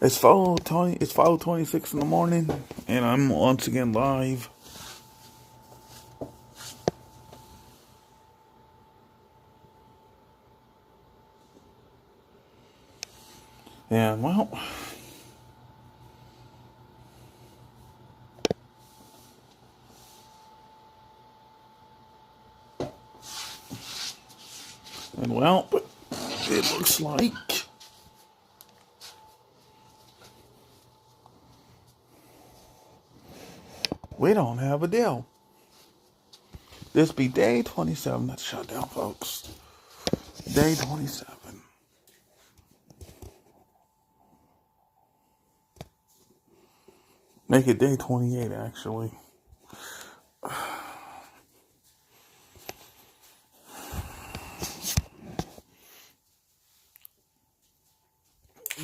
It's 5:20. It's 5:26 in the morning, and I'm once again live. And but it looks like we don't have a deal. This be day 27. Let's shut down, folks. Day 27. Make it day 28, actually.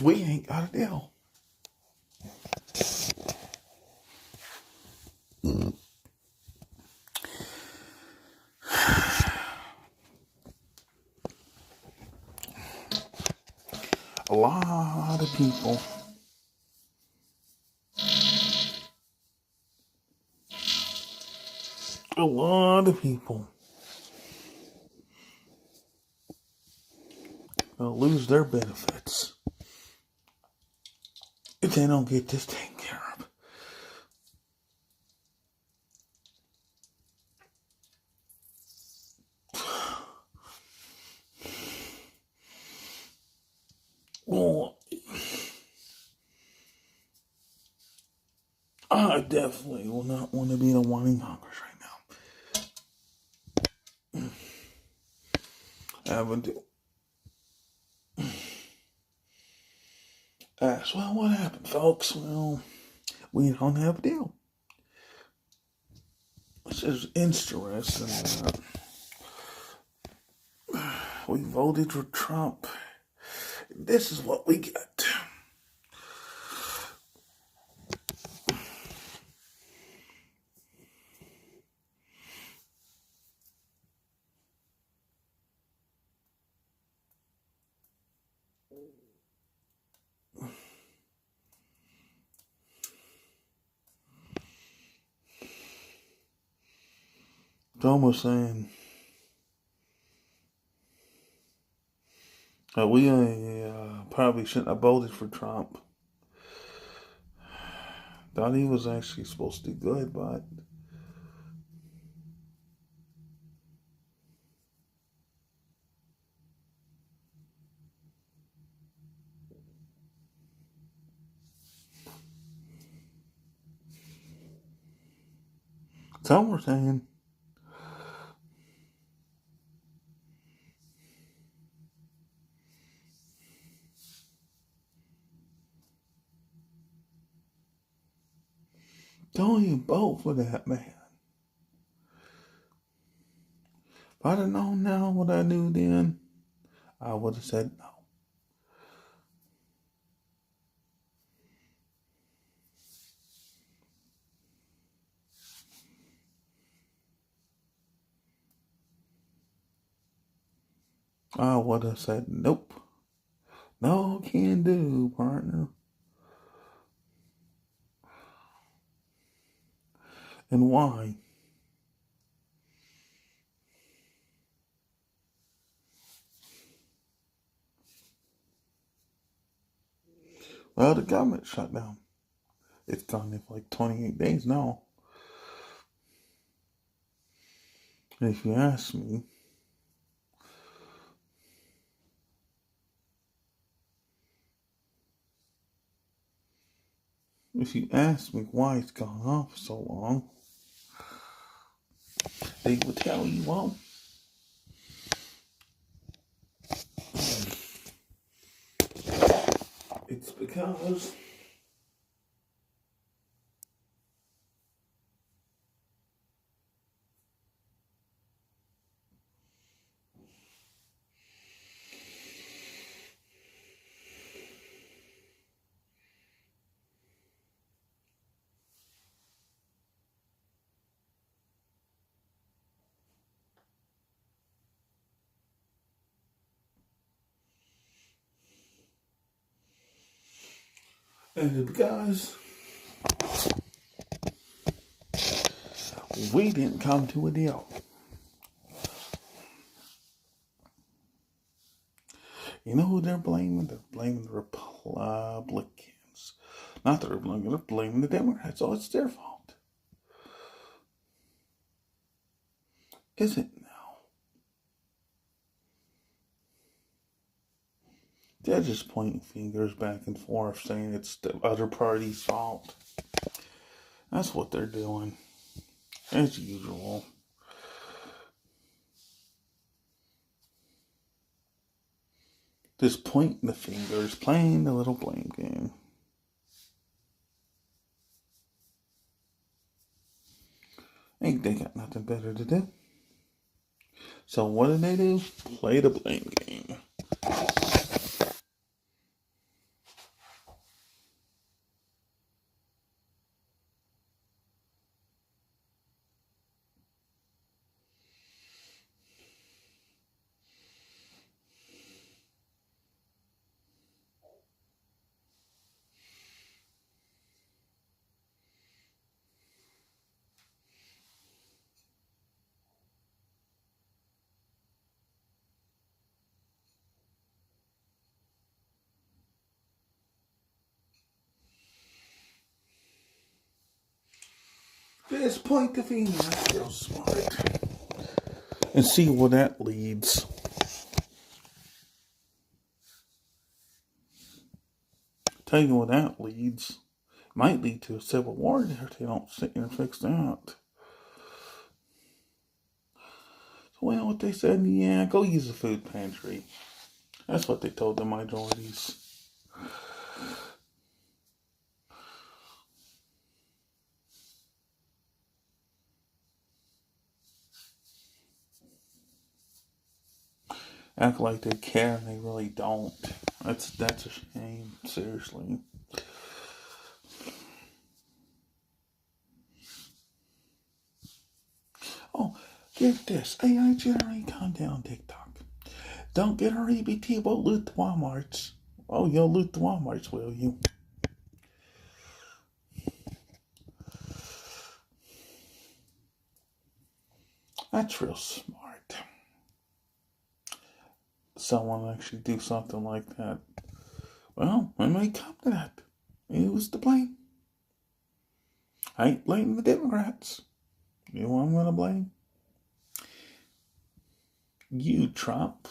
We ain't got a deal. A lot of people will lose their benefits if they don't get this taken care of. Well, I definitely will not want to be the one in Congress right now. Having to ask, well, what happened, folks? Well, we don't have a deal. It's just interesting that we voted for Trump. This is what we get. Tom was saying that we probably shouldn't have voted for Trump. Thought he was actually supposed to do good, but some were saying don't even vote for that man. If I'd have known now what I knew then, I would have said no. I would have said nope. No can do, partner. And why? Well, the government shut down. It's done for like 28 days now. If you ask me, why it's gone on for so long, they would tell you, well, it's because And guys, we didn't come to a deal. You know who they're blaming? They're blaming the Republicans. Not the Republicans, they're blaming the Democrats. Oh, it's their fault. Is it now? They're just pointing fingers back and forth, saying it's the other party's fault. That's what they're doing. As usual. Just pointing the fingers, playing the little blame game. Ain't they got nothing better to do? So what do? Play the blame game. Just point the finger. That's real smart. And see where that leads. Tell you where that leads. Might lead to a civil war if they don't sit here and fix that. So, well, what they said, yeah, go use the food pantry. That's what they told the minorities. Act like they care and they really don't. That's a shame, seriously. Oh, get this. AI generate content on TikTok. Don't get our EBT, we'll loot the Walmarts. Oh, you'll loot the Walmarts, will you? That's real smart. Someone actually do something like that. Well, it may come to that. Who's to blame? I ain't blaming the Democrats. You know what I'm going to blame? You, Trump.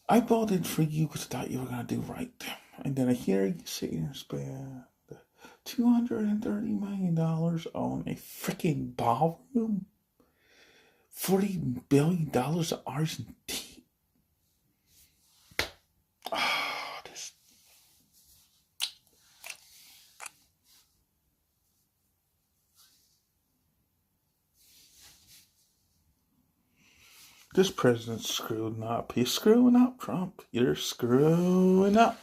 I voted for you because I thought you were going to do right. And then I hear you sit here and spend $230 million on a freaking ballroom. $40 billion of R&D. Oh, this president's screwing up. He's screwing up, Trump. You're screwing up.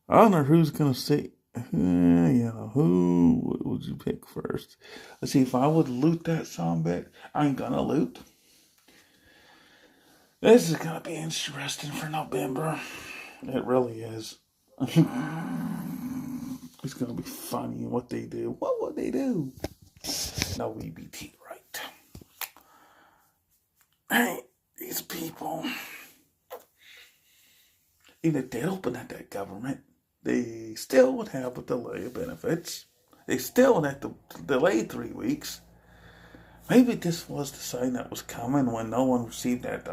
I don't know who's going to say, who would you pick first? Let's see, if I would loot that songbook, I ain't going to loot. This is going to be interesting for November. It really is. It's going to be funny what they do. What would they do? No EBT, right? Hey, these people, even if they open at that government, they still would have a delay of benefits. They still would have to delay 3 weeks. Maybe this was the sign that was coming when no one received that.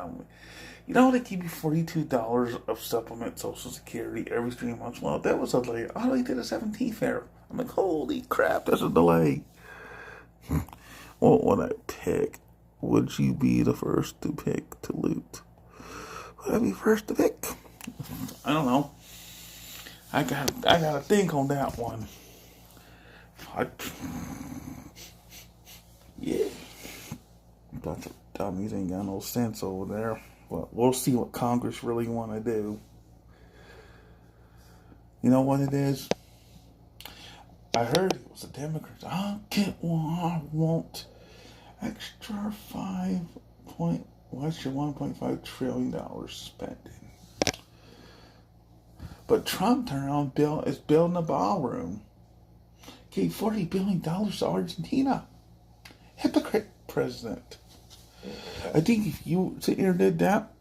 You know, they give you $42 of supplement Social Security every 3 months. Well, that was a delay. Oh, they did a 17th fair. I'm like, holy crap, that's a delay. What would I pick? Would you be the first to pick to loot? Would I be first to pick? I don't know. I gotta think on that one. Yeah. Bunch of dummies ain't got no sense over there. But we'll see what Congress really want to do. You know what it is? I heard it was the Democrats. I get what I want. Extra what's your $1.5 trillion spending? But Trump turned around is building a ballroom. Gave $40 billion to Argentina. Hypocrite president. I think if you sit here and did that,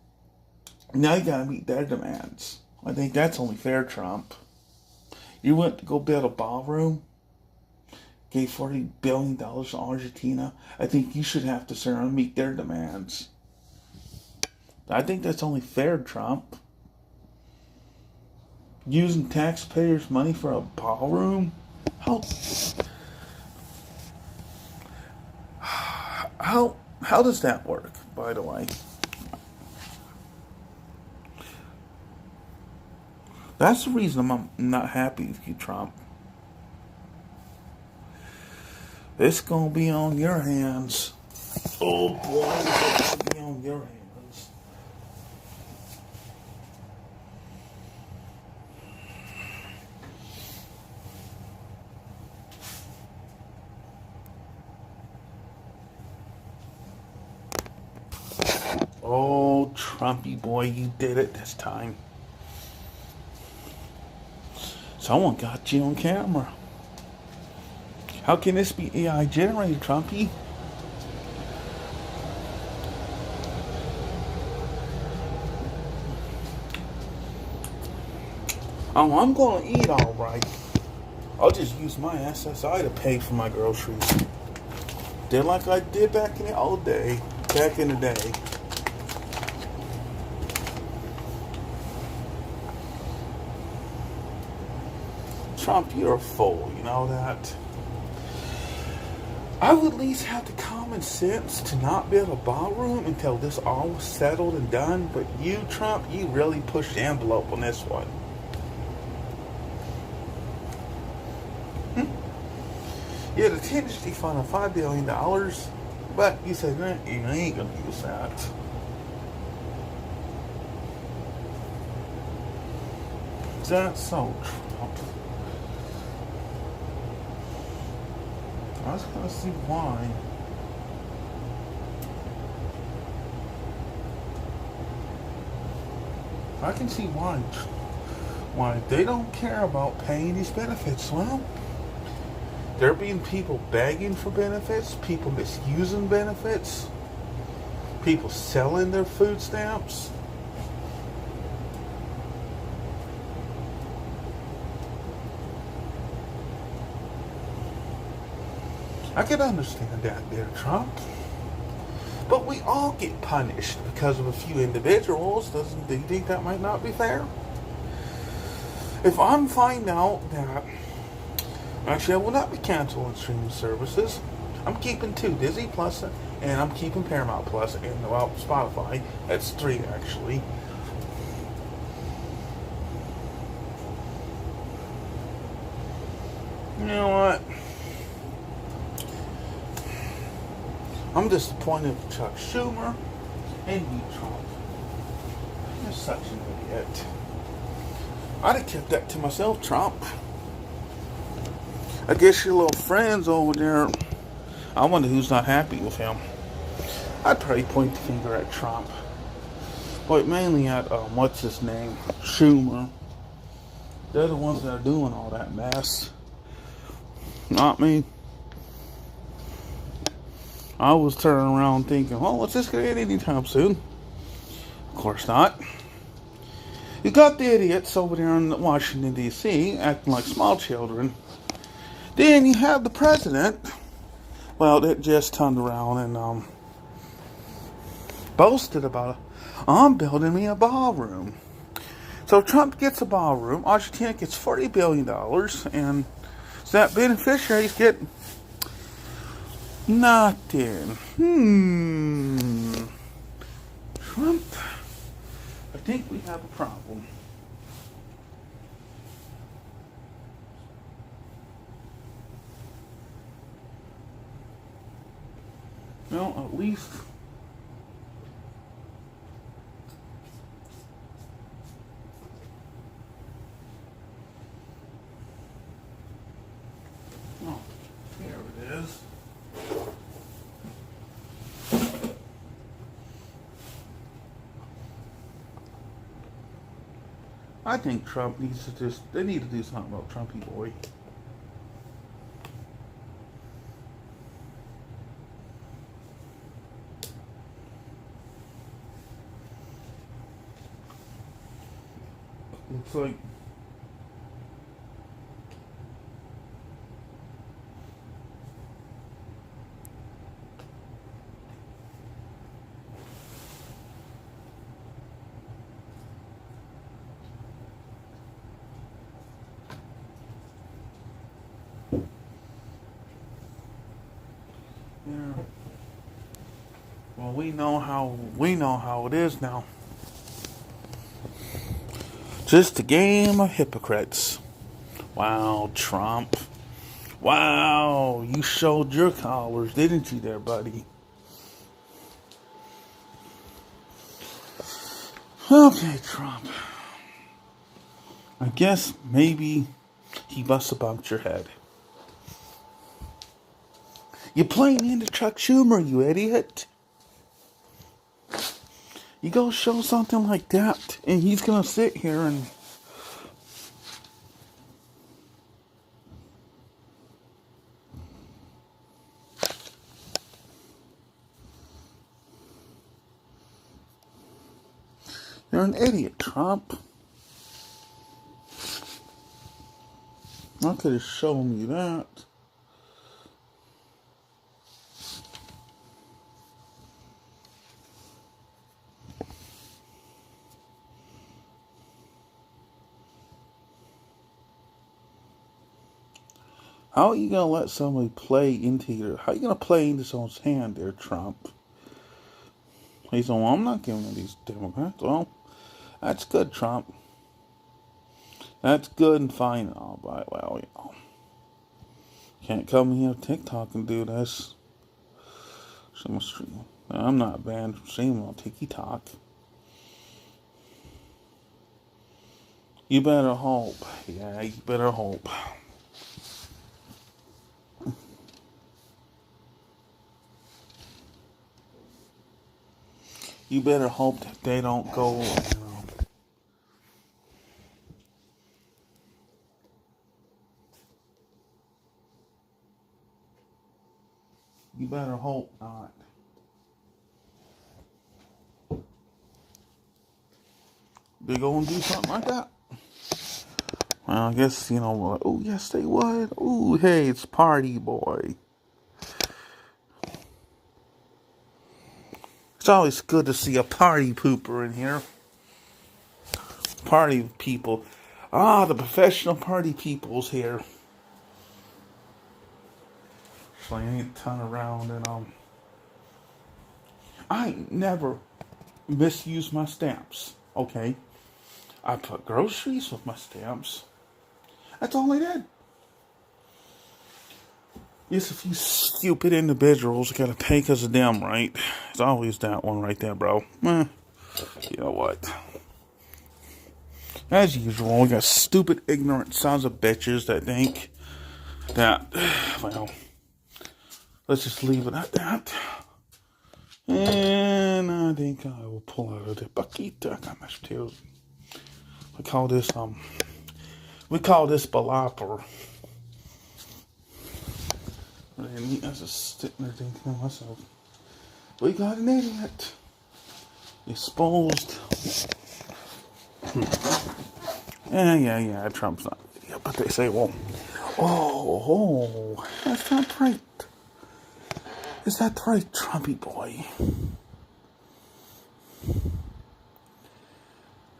now you gotta meet their demands. I think that's only fair, Trump. You went to go build a ballroom, gave $40 billion to Argentina. I think you should have to sit around and meet their demands. I think that's only fair, Trump. Using taxpayers' money for a ballroom? How does that work, by the way? That's the reason I'm not happy with you, Trump. It's gonna be on your hands. Oh boy, it's gonna be on your hands. Oh, Trumpy boy, you did it this time. Someone got you on camera. How can this be AI generated, Trumpy? Oh, I'm gonna eat all right. I'll just use my SSI to pay for my groceries. Did like I did back in the old day. Back in the day. Trump, you're a fool, you know that? I would at least have the common sense to not build a ballroom until this all was settled and done. But you, Trump, you really pushed the envelope on this one. You had a contingency fund of $5 billion, but you said, you ain't going to use that. That's so Trump. I was going to see why. I can see why they don't care about paying these benefits. Well, there being people begging for benefits, people misusing benefits, people selling their food stamps. I can understand that there, Trump. But we all get punished because of a few individuals. Do you think that might not be fair? If I'm find out that actually I will not be canceling streaming services. I'm keeping 2, Disney Plus, and I'm keeping Paramount Plus, and well, Spotify. That's 3 actually. You know what? I'm disappointed with Chuck Schumer and you, Trump. You're such an idiot. I'd have kept that to myself, Trump. I guess your little friends over there, I wonder who's not happy with him. I'd probably point the finger at Trump. But mainly at, what's his name? Schumer. They're the ones that are doing all that mess. Not me. I was turning around thinking, well, what's this going to get anytime soon? Of course not. You got the idiots over there in Washington, D.C. acting like small children. Then you have the president, well, that just turned around and boasted about, I'm building me a ballroom. So Trump gets a ballroom, Argentina gets $40 billion, and so that beneficiaries get nothing. Trump, I think we have a problem. Well, at least oh, here it is. I think Trump needs to they need to do something about Trumpy boy. Looks like yeah. Well, we know how it is now. Just a game of hypocrites. Wow, Trump. Wow, you showed your colors, didn't you there, buddy? Okay, Trump. I guess maybe he must have bumped your head. You're playing into Chuck Schumer, you idiot. You go show something like that, and he's gonna sit here and... You're an idiot, Trump. I could have shown you that. How are you gonna let somebody play into your... How are you gonna play into someone's hand there, Trump? He said, well, I'm not giving to these Democrats. Well, that's good, Trump. That's good and fine and all, but, well, you know. Can't come here on TikTok and do this. I'm not banned from streaming on TikTok. You better hope. Yeah, you better hope. You better hope that they don't go, you know. You better hope not. They gonna do something like that? Well, I guess, you know what. Oh, yes, they would. Oh, hey, it's Party Boy. It's always good to see a party pooper in here. Party people. Ah, the professional party people's here. So I need to turn around and, I never misuse my stamps, okay? I put groceries with my stamps. That's all I did. Yes, a few stupid individuals gotta pay because of them, right? It's always that one right there, bro. You know what? As usual, we got stupid, ignorant sons of bitches that think that, well, let's just leave it at that. And I think I will pull out of the bucket. I got mashed potatoes. We call this balopper. And I was just sitting there thinking to myself, we got an idiot. Exposed. Yeah, Trump's not an idiot. But they say, well, that's not right. Is that right, Trumpy boy?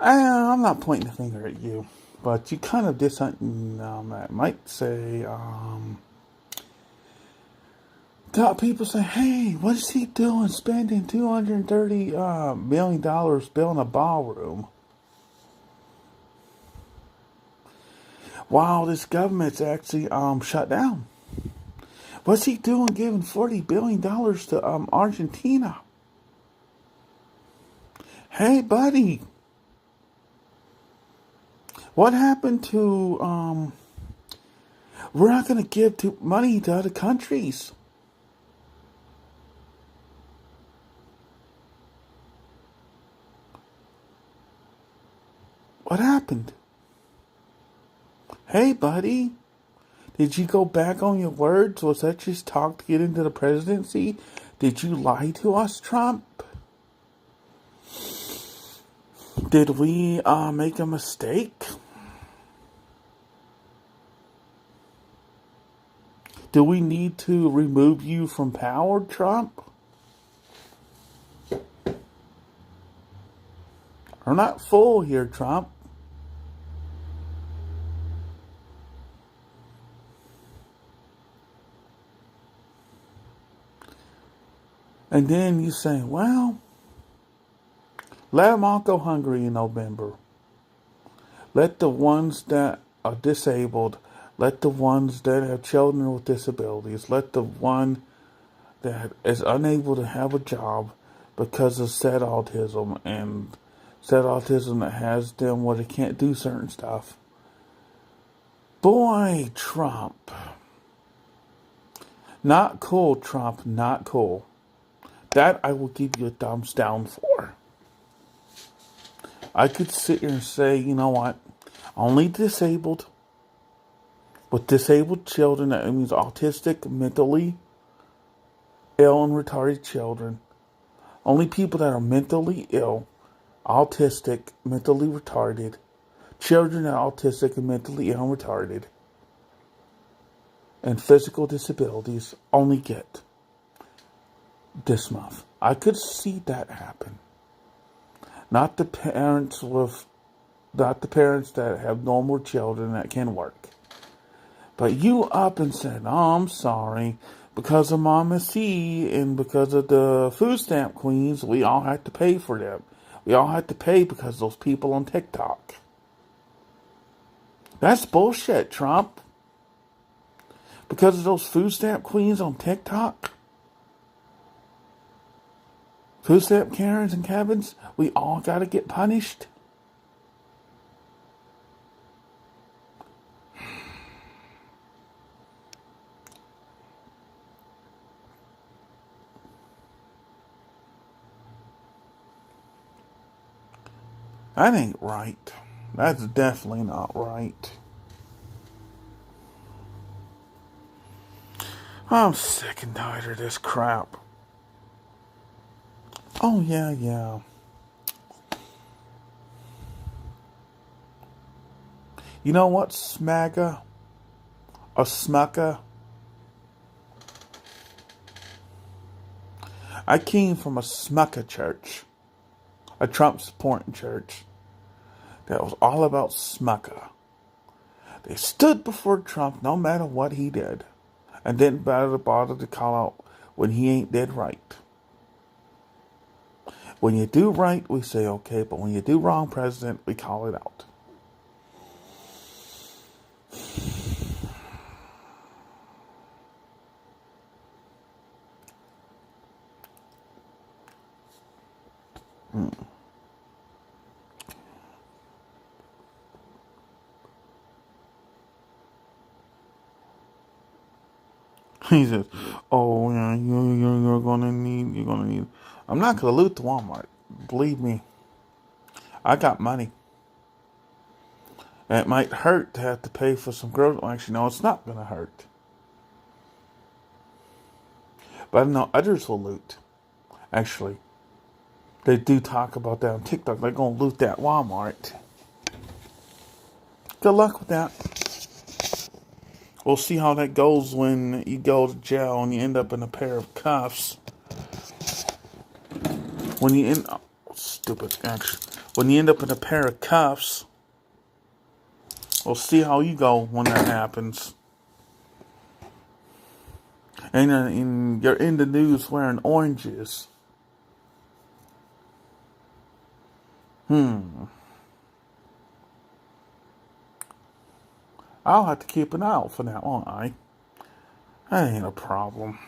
I'm not pointing the finger at you, but you kind of did something I might say, got people say, hey, what is he doing spending $230 million building a ballroom? While this government's actually shut down. What's he doing giving $40 billion to Argentina? Hey, buddy. What happened to, we're not going to give money to other countries. What happened? happened? Hey, buddy. Did you go back on your words? Was that just talk to get into the presidency? Did you lie to us, Trump? Did we make a mistake? Do we need to remove you from power, Trump? We're not full here, Trump. And then you say, well, let them all go hungry in November. Let the ones that are disabled, let the ones that have children with disabilities, let the one that is unable to have a job because of said autism and said autism that has them where they can't do certain stuff. Boy, Trump. Not cool, Trump, not cool. That I will give you a thumbs down for. I could sit here and say, you know what? Only disabled, with disabled children, that means autistic, mentally ill and retarded children. Only people that are mentally ill, autistic, mentally retarded, children that are autistic and mentally ill and retarded, and physical disabilities only get this month. I could see that happen. Not the parents that have normal children that can work. But you up and said, oh, I'm sorry. Because of Mama C and because of the food stamp queens, we all had to pay for them. We all had to pay because of those people on TikTok. That's bullshit, Trump. Because of those food stamp queens on TikTok, food stamp Karens and Kevins, we all gotta get punished. That ain't right. That's definitely not right. I'm sick and tired of this crap. Oh, yeah. You know what, SMAGA? Or SMUCA? I came from a SMUCA church. A Trump supporting church. That was all about SMUCA. They stood before Trump no matter what he did. And didn't bother to call out when he ain't did right. When you do right, we say okay. But when you do wrong, President, we call it out. He says, "Oh yeah, you're gonna need." I'm not gonna loot the Walmart. Believe me, I got money. And it might hurt to have to pay for some groceries. Actually, no, it's not gonna hurt. But I know others will loot. Actually, they do talk about that on TikTok. They're gonna loot that Walmart. Good luck with that. We'll see how that goes when you go to jail and you end up in a pair of cuffs. When you end up in a pair of cuffs, we'll see how you go when that happens. And you're in the news wearing oranges. I'll have to keep an eye out for that, won't I? That ain't a problem.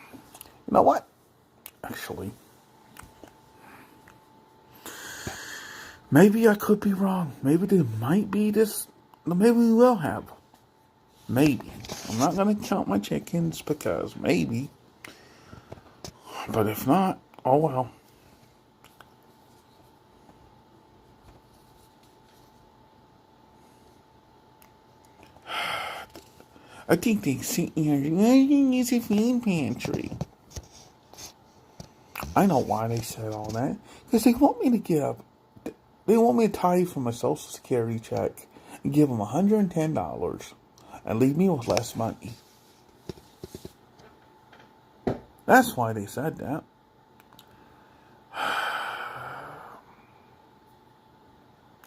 You know what? Actually, maybe I could be wrong. Maybe there might be this. Maybe we will have. Maybe. I'm not going to count my chickens because maybe. But if not, oh well. I think they sit here and use a food pantry. I know why they said all that. Because they want me to give. They want me to tie from my Social Security check and give them $110 and leave me with less money. That's why they said that.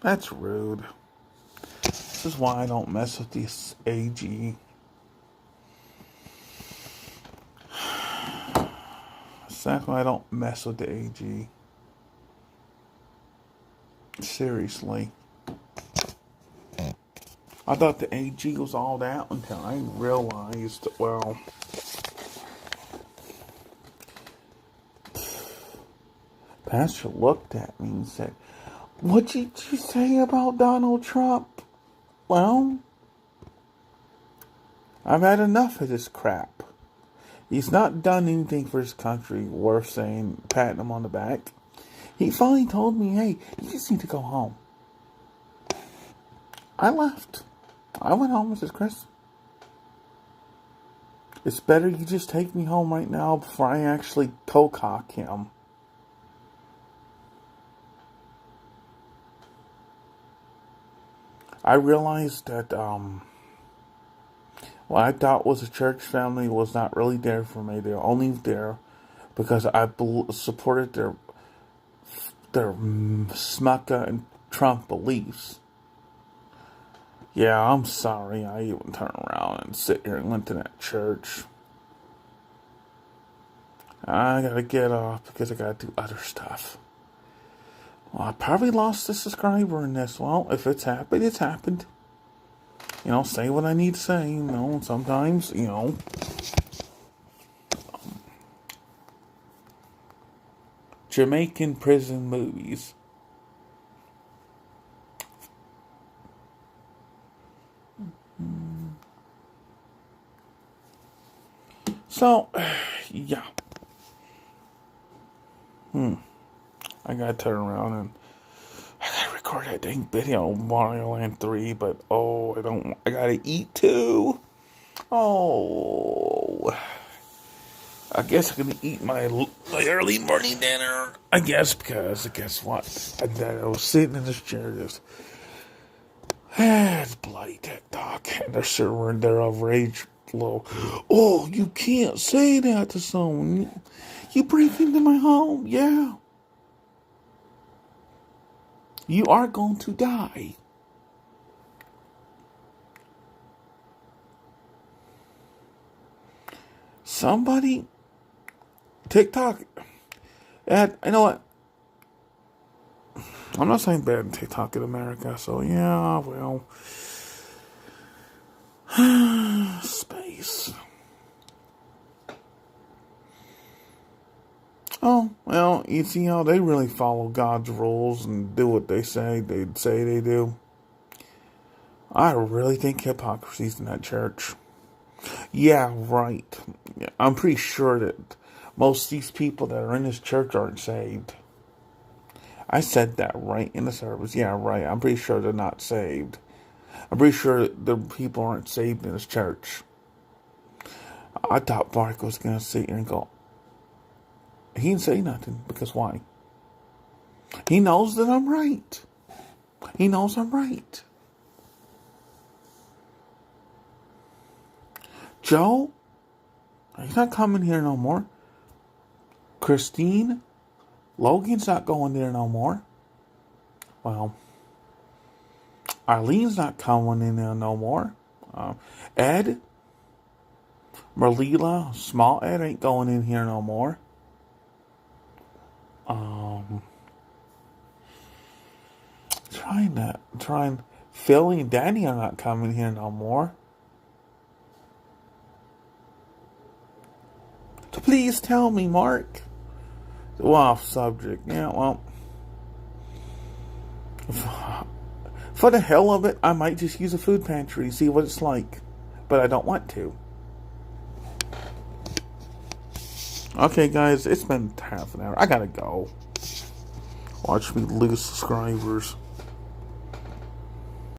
That's rude. This is why I don't mess with this AG. That's why I don't mess with the AG. Seriously. I thought the AG was all that until I realized, well, Pastor looked at me and said, "What did you say about Donald Trump?" Well, I've had enough of this crap. He's not done anything for his country worth saying, patting him on the back. He finally told me, "Hey, you just need to go home." I left. I went home, Mrs. Chris. It's better you just take me home right now before I actually toe cock him. I realized that what I thought was a church family was not really there for me. They're only there because I supported their Smucka and Trump beliefs. Yeah, I'm sorry. I even turned around and sit here and went to that church. I gotta get off because I gotta do other stuff. Well, I probably lost a subscriber in this. Well, if it's happened, it's happened. Say what I need to say. Sometimes, Jamaican prison movies. So, yeah. I gotta turn around and I gotta record that dang video on Mario Land 3, but I gotta eat too. Oh, I guess I'm gonna eat my early morning dinner. I guess because guess what? I was sitting in this chair just, it's bloody TikTok, and they're serving their outrage low. Oh, you can't say that to someone. You break into my home, yeah. You are going to die. Somebody, TikTok, and you know what? I'm not saying bad TikTok in America, so yeah, well, space. Oh, well, you see how they really follow God's rules and do what they say they do. I really think hypocrisy's in that church. Yeah, right. Yeah, I'm pretty sure that most of these people that are in this church aren't saved. I said that right in the service. Yeah, right. I'm pretty sure they're not saved. I'm pretty sure the people aren't saved in this church. I thought Mark was going to sit here and go, he didn't say nothing, because why? He knows that I'm right. He knows I'm right. Joe, he's not coming here no more. Christine, Logan's not going there no more. Well, Arlene's not coming in there no more. Ed, Merlila, small Ed ain't going in here no more. Philly and Danny are not coming here no more. So please tell me, Mark. Well, off subject. Yeah, well, for the hell of it, I might just use a food pantry, see what it's like. But I don't want to. Okay, guys, it's been half an hour. I gotta go. Watch me lose subscribers.